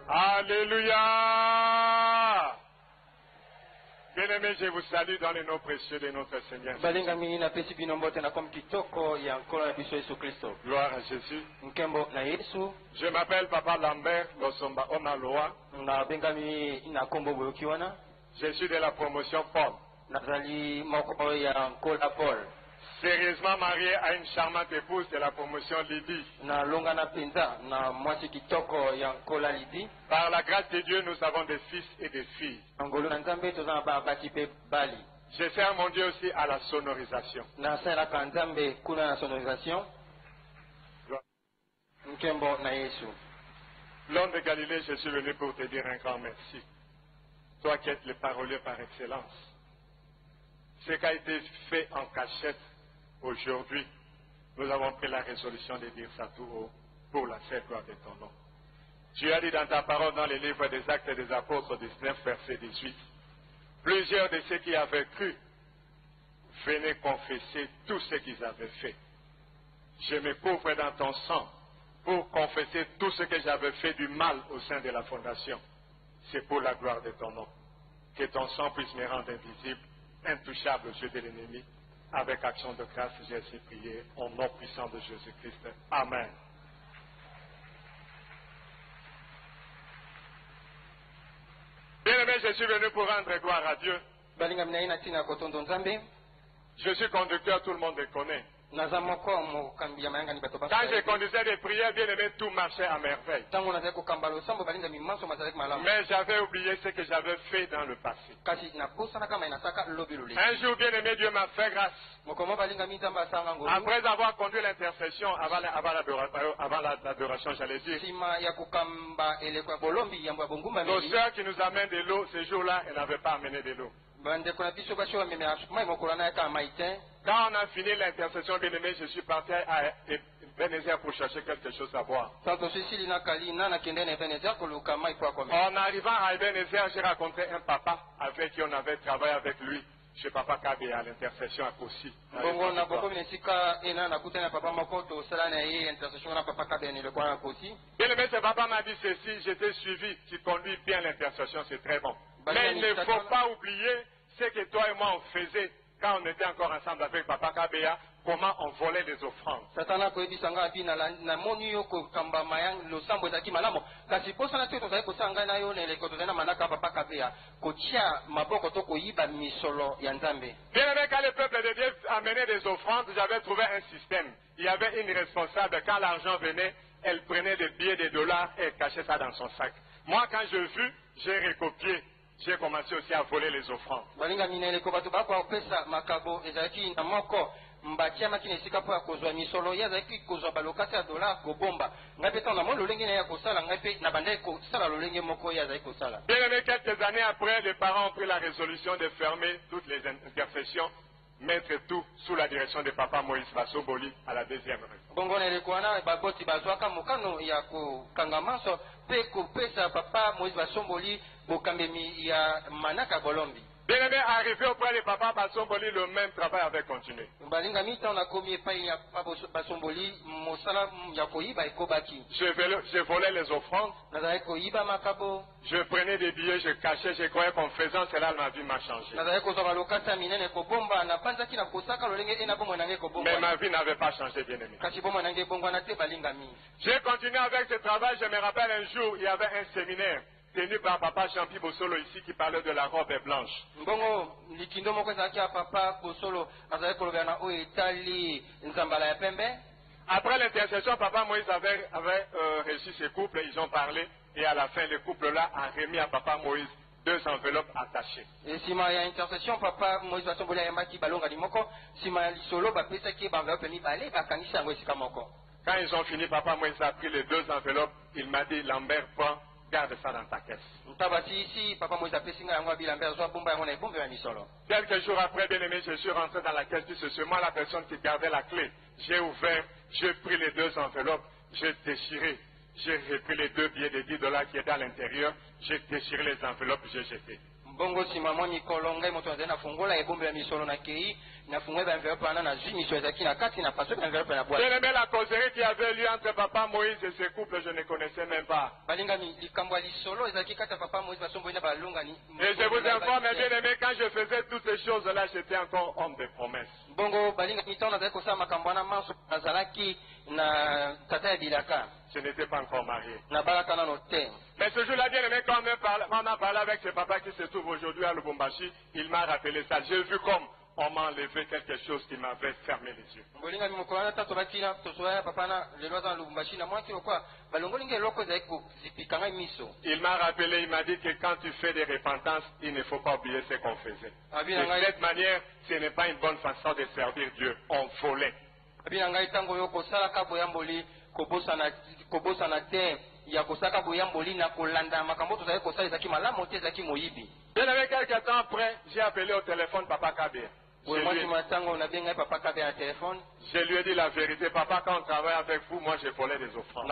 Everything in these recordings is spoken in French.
Alléluia. Bien-aimés, je vous salue dans le nom précieux de notre Seigneur. Gloire à Jésus. Je m'appelle Papa Lambert Losomba Onaloa. Je suis de la promotion Paul. Sérieusement marié à une charmante épouse de la promotion Lydie. Par la grâce de Dieu, nous avons des fils et des filles. Je sers mon Dieu aussi à la sonorisation. L'homme de Galilée, je suis venu pour te dire un grand merci. Toi qui es le parolier par excellence. Ce qui a été fait en cachette aujourd'hui, nous avons pris la résolution de dire ça tout haut pour la seule gloire de ton nom. Tu as dit dans ta parole dans les livres des Actes des Apôtres 19, verset 18, plusieurs de ceux qui avaient cru venaient confesser tout ce qu'ils avaient fait. Je me couvre dans ton sang pour confesser tout ce que j'avais fait du mal au sein de la fondation. C'est pour la gloire de ton nom. Que ton sang puisse me rendre invisible, intouchable aux yeux de l'ennemi. Avec action de grâce, j'ai ainsi prié au nom puissant de Jésus-Christ. Amen. Bien-aimé, je suis venu pour rendre gloire à Dieu. Je suis conducteur, tout le monde me connaît. Quand je conduisais des prières, bien aimé, tout marchait à merveille. Mais j'avais oublié ce que j'avais fait dans le passé. Un jour, bien aimé, Dieu m'a fait grâce. Après avoir conduit l'intercession avant l'adoration, j'allais dire. Nos sœurs qui nous amènent de l'eau, ce jour-là, elles n'avaient pas amené de l'eau. Quand on a fini l'intercession, bien aimé, je suis parti à Ebenezer pour chercher quelque chose à boire. En arrivant à Ebenezer, j'ai rencontré un papa avec qui on avait travaillé avec lui. Chez Papa Kabé à l'intercession à Kossi. Bien aimé, ce papa m'a dit ceci, j'étais suivi, tu conduis bien l'intercession, c'est très bon. Mais il ne faut pas oublier ce que toi et moi on faisait quand on était encore ensemble avec Papa Kabea, comment on volait les offrandes. Bien aimé, quand le peuple de Dieu amenait des offrandes, j'avais trouvé un système. Il y avait une responsable, quand l'argent venait, elle prenait des billets de dollars et cachait ça dans son sac. Moi, quand j'ai vu, j'ai recopié. J'ai commencé aussi à voler les offrandes. Bien aimé, quelques années après, les parents ont pris la résolution de fermer toutes les intercessions, mettre tout sous la direction de Papa Moïse Basoboli à la deuxième rue. Bien aimé, arrivé auprès de Papa Basomboli, le même travail avait continué. Je volais les offrandes. Je prenais des billets, je cachais, je croyais qu'en faisant cela, ma vie m'a changé. Mais ma vie n'avait pas changé, bien aimé. J'ai continué avec ce travail. Je me rappelle un jour, il y avait un séminaire tenu par Papa Champi Bosolo ici qui parlait de la robe blanche. Après l'intercession, Papa Moïse avait reçu ce couple, ils ont parlé, et à la fin, le couple-là a remis à Papa Moïse 2 enveloppes attachées. Quand ils ont fini, Papa Moïse a pris les 2 enveloppes, il m'a dit, Lambert, prends, garde ça dans ta caisse. Quelques jours après, bien aimé, je suis rentré dans la caisse, c'est moi la personne qui gardait la clé. J'ai ouvert, j'ai pris les 2 enveloppes, j'ai déchiré, j'ai repris les 2 billets de $10 qui étaient à l'intérieur, j'ai déchiré les enveloppes, j'ai jeté. Bongo si maman ni kolonga moto na fungola e bombe ya misolo na kei na fungola ba enveloppe na zui miso ezaki na kati na paso ba enveloppe na boîte. Bien aimé, la causerie qui avait lieu entre papa Moïse et ce couple, je ne connaissais même pas. Balinga mi likambo lisolo ezaki kata papa Moïse basombo ina balunga ni. Et je vous informe, bien aimé, quand je faisais toutes ces choses-là, j'étais encore homme de promesse. Bongo balinga mi tona za ko sa makambo na manso azalaki na tata ya bilaka. Je n'étais pas encore marié. Na balaka na note. Mais ce jour-là, bien aimé, quand on a parlé avec ce papa qui se trouve aujourd'hui à Lubumbashi, il m'a rappelé ça. J'ai vu comme on m'a enlevé quelque chose qui m'avait fermé les yeux. Il m'a rappelé, il m'a dit que quand tu fais des repentances, il ne faut pas oublier ce qu'on faisait. De cette manière, ce n'est pas une bonne façon de servir Dieu. On volait. Ya kosaka boyamboli na kolanda makambo tozali kosala ezaki malamu te ezaki moyibi. Bien avec quelques temps après, j'ai appelé au téléphone Papa Kabé. Je lui ai dit la vérité, papa, quand on travaille avec vous, moi j'ai volé des offrandes.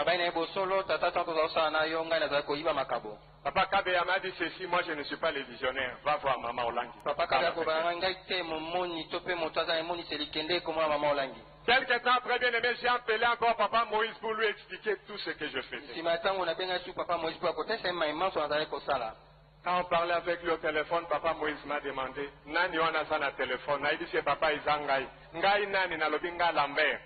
Papa Kabé m'a dit ceci, moi je ne suis pas le visionnaire, va voir Maman Olangi. Quelques temps après, bien aimé, j'ai appelé encore Papa Moïse pour lui expliquer tout ce que je faisais. Quand on parlait avec lui au téléphone, Papa Moïse m'a demandé, Nani wana sana téléphone, il dit c'est Papa Izangai, Ngai nani na lobinga Lambert.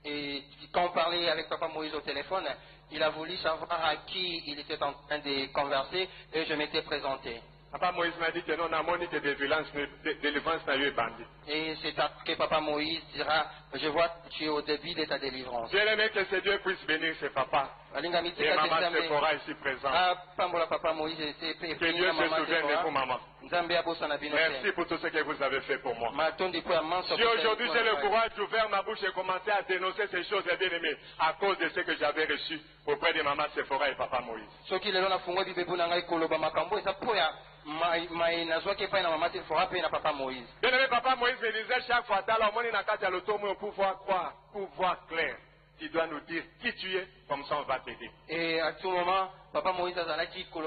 Et quand on parlait avec Papa Moïse au téléphone, il a voulu savoir à qui il était en train de converser et je m'étais présenté. Papa Moïse m'a dit que non, n'a moni que des violences, délivrance n'a eu bandit. Et c'est que Papa Moïse dira, je vois que tu es au début de ta délivrance. J'ai aimé que ce Dieu puisse bénir ses papas. Et Maman Sephora ici présent. Que Dieu se souvienne de vous, maman. Merci pour tout ce que vous avez fait pour moi. Si aujourd'hui j'ai le courage d'ouvrir ma bouche et commencer à dénoncer ces choses, bien aimées, à cause de ce que j'avais reçu auprès de Maman Sephora et Papa Moïse. Bien aimé, Papa Moïse me disait chaque fois, pouvoir clair. Tu dois nous dire qui tu es, comme ça on va t'aider. Et à tout moment, Papa Moïse a dit que je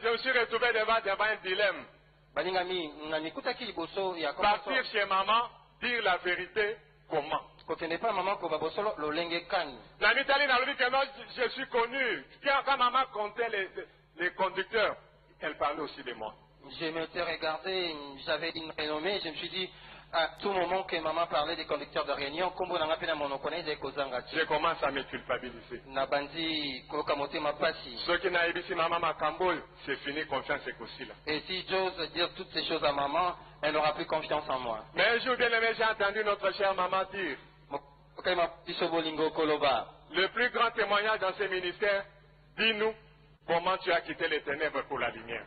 me suis retrouvé devant un dilemme. Partir chez maman, dire la vérité, comment? La Mitali n'a dit que non, je suis connu. Quand maman comptait les conducteurs, elle parlait aussi de moi. Je m'étais regardé, j'avais une renommée, je me suis dit, à tout moment que maman parlait des conducteurs de réunion, je commence à me culpabiliser. Ce qui n'a pas maman Makambol, c'est fini, confiance et là. Et si j'ose dire toutes ces choses à maman, elle n'aura plus confiance en moi. Mais un jour bien aimé, j'ai entendu notre chère maman dire, le plus grand témoignage dans ce ministère, dis-nous, comment tu as quitté les ténèbres pour la lumière?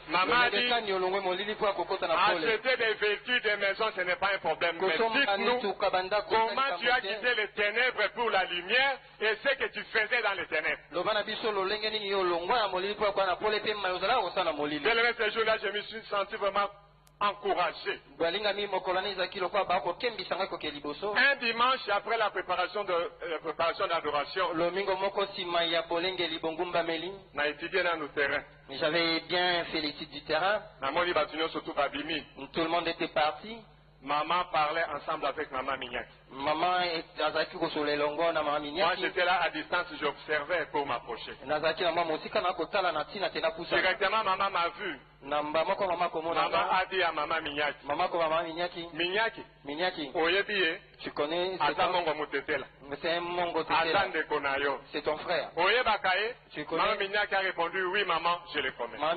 Maman dit, acheter des véhicules, des maisons, ce n'est pas un problème. Mais dites-nous, comment tu as quitté les ténèbres pour la lumière et ce que tu faisais dans les ténèbres. Dès le ce jour-là, je me suis senti vraiment encouragé. Un dimanche après la préparation d'adoration, n'a étudié dans nos terrains. J'avais bien fait l'étude du terrain. Tout le monde était parti. Maman parlait ensemble avec Maman Mignac. Maman Moi j'étais là à distance, j'observais pour m'approcher. Directement maman m'a vu. Maman a dit à Maman Mignaki. Mignaki. Oyebiye. Tu connais. C'est ton frère. Tu connais. Maman Mignaki a répondu oui maman, je le connais. Quand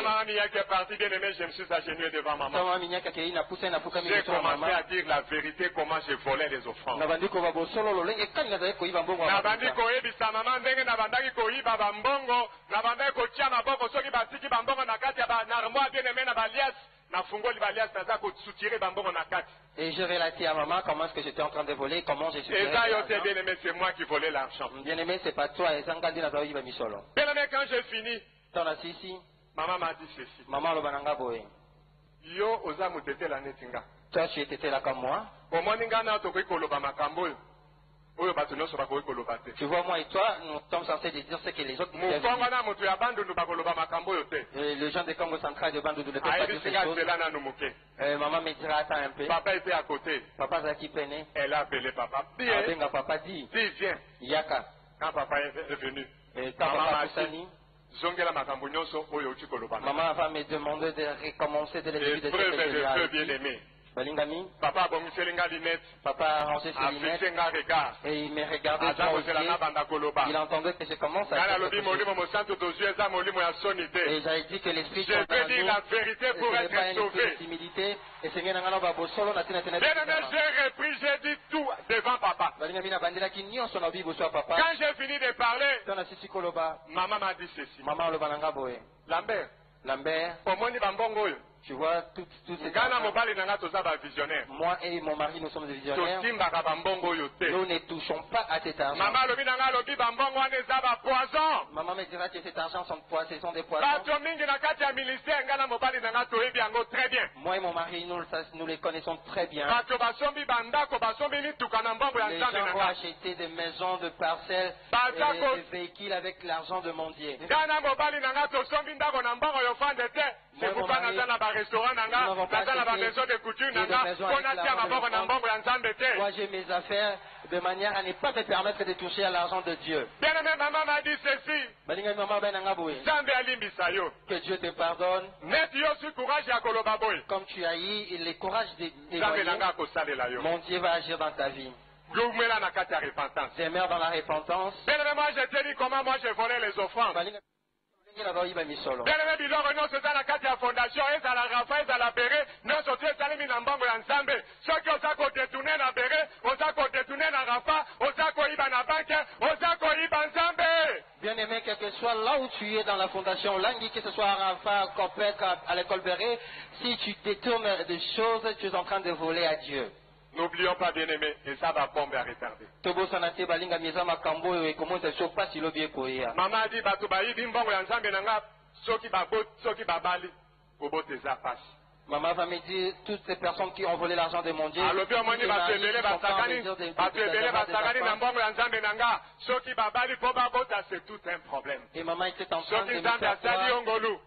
Maman Mignaki est parti, bien aimé, je me suis agenouillé devant maman. J'ai commencé à dire la vérité, comment j'ai volé les offrandes. Et j'ai relaté à maman comment est-ce que j'étais en train de voler, comment j'ai su. Et ça, bien aimé, c'est moi qui volais l'argent. Bien aimé, c'est pas toi. Bien aimé, quand j'ai fini, maman m'a dit ceci. Maman le boy. Yo oza mutete la netinga. Toi tu étais là comme moi. oyo bato nyonso bakoki koloba te. Tu vois, moi et toi, nous sommes censés dire ce que les autres disent. Mokongo na moto ya bandundu bakoloba makambo oyo te. Les gens de Congo central de Bandundu ne peuvent pas Ayebi dire ces singa choses. nzela nanu moke. Maman me dira, attends un peu. Papa était à côté. Papa Zaki Pene. Elle a appelé papa. Dis, Abenga papa dit. dis, viens. Yaka. Quand papa est venu, Et quand maman papa m'a Poussani, dit, zongela makambo nyonso oyo uti koloba. maman va me demander de recommencer de Des l'étude de ce preuves que et je des lui preuves ai bien dit. aimés. Balingami, Papa abongiseli nga lunette, papa a rangé ses lunettes afixé nga regard. et il me regardait Aza droit aux kozela yeux. na banda koloba. Il entendait que je commence à Nga faire nalobi quelque chose. molimo mosantu tozwi eza molimo ya soni te. Et j'avais dit que l'esprit Je sont peux en dire nous. la vérité Et pour ce n'est pas un être esprit de sauvé. timidité. Et Seigneur Nangano Babosolo, na tina tina Bien aimé, j'ai repris, j'ai dit tout devant papa. Balingami na bandela ki nyonso na bibo so papa. Quand j'ai fini de parler, Tona sisi koloba. maman m'a dit ceci. Maman le balanga boye. Lambert, Lambert, omoni bambongo oyo. tu vois toutes ces Nga na enfants. mobali na nga toza ba visionnaire. Moi et mon mari, nous sommes des visionnaires. Totimbaka bambongo oyo te. Nous ne touchons pas à cet argent. Mama alobi na nga alobi bambongo wana eza ba poison. Maman me dira que cet argent sont ce sont des poissons. Bato mingi na kati ya ministère nga na mobali na nga toyebi yango très bien. Moi et mon mari, nous les connaissons très bien. Bato basombi bandako basombi mituka na mbongo ya Les nzambe gens na vont nga. acheter des maisons, de parcelles, Bazako- des véhicules avec l'argent de mon Dieu. Nga na mobali na nga tosombi ndako na mbongo yo fande te. Moi, C'est mon pourquoi mari, naza na ba restaurant na nous nga, n'avons pas naza na ba acheté maison de couture na des nga, maisons mpo avec natia l'argent de maboko na l'offrande. mbongo ya nzambe te. Moi, j'ai mes affaires de manière à ne pas te permettre de toucher à l'argent de Dieu. Bien aimé, maman m'a dit ceci. Balinga maman ben nanga boye. Nzambe alimbisa yo. Que Dieu te pardonne. Neti yo si courage ya koloba boye. Comme tu as eu le courage de Nzambe témoigner, na nga akosalela yo. mon Dieu va agir dans ta vie. Lumela na kati ya repentance. Demeure dans la repentance. Bien aimé, moi je te dis comment moi j'ai volé les offrandes. Balinga na bayiba misolo. Bien aimé, biloko nyonso eza na kati ya fondation, ezala rafa, ezala bere, nyonso ti esalemi na mbongo ya nzambe. Soki oza kodetourne na bere, oza kodetourne na rafa, oza koyiba na banke, oza koyiba nzambe. Bien aimé, quel que soit là où tu es dans la fondation Langui, que ce soit à Rafa, à Copec, à l'école Béret, si tu détournes des choses, tu es en train de voler à Dieu. N'oublions pas, bien aimé, et ça va bomber à retarder. Tobo sanate balinga mieza makambo et comment ça se passe il obie koya. Maman a dit, bato bayibi mbongo ya nzambe na nga, soki babali, kobote eza pasi. Maman va me dire toutes ces personnes qui ont volé l'argent de mon Dieu. alobi omoni bato ebele basakani na mbongo ya nzambe na nga soki babali mpo babota c'est tout un problème. Et maman était en train Soki de me nzambe faire asali yo croire. ngolu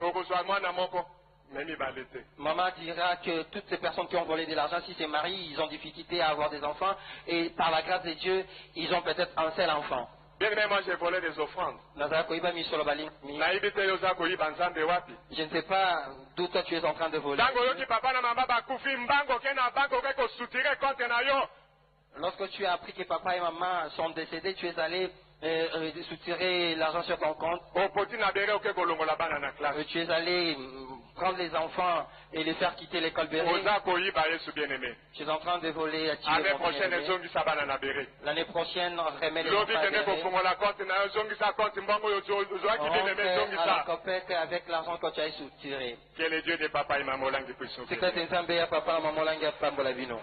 okozwa mwana moko me mibale te. Maman dira que toutes ces personnes qui ont volé de l'argent, si c'est mari, ils ont difficulté à avoir des enfants. Et par la grâce de Dieu, ils ont peut-être un seul enfant. Bien aimé, moi j'ai volé des offrandes. Nazara koyiba misolo balinga mi. Nayibi te yo oza koyiba nzambe wapi. Je ne sais pas d'où toi tu es en train de voler. Ntango oyoki papa na mama bakufi mbango ke na banke oke kosutire compte na yo. Lorsque tu as appris que papa et maman sont décédés, tu es allé soutirer l'argent sur ton compte. Opoti na bere oke kolongola bana na classe. Tu es allé prendre les enfants et les faire quitter l'école Béret. Oza koyiba Yesu bien aimé. Tu es en train de voler à tirer Année ton prochaine bien-aimé. ezongisa bana na bere. L'année prochaine, on remet les lobi enfants à tene Béret. kofungola compte na yo ozongisa compte mbongo oyo ozwaki On bien aimé fait à la ezongisa. Copec avec l'argent que tu as soutiré. Que le Dieu de papa et maman langue puisse C'est sauver. que tu es un papa, maman, langue, pambola vino.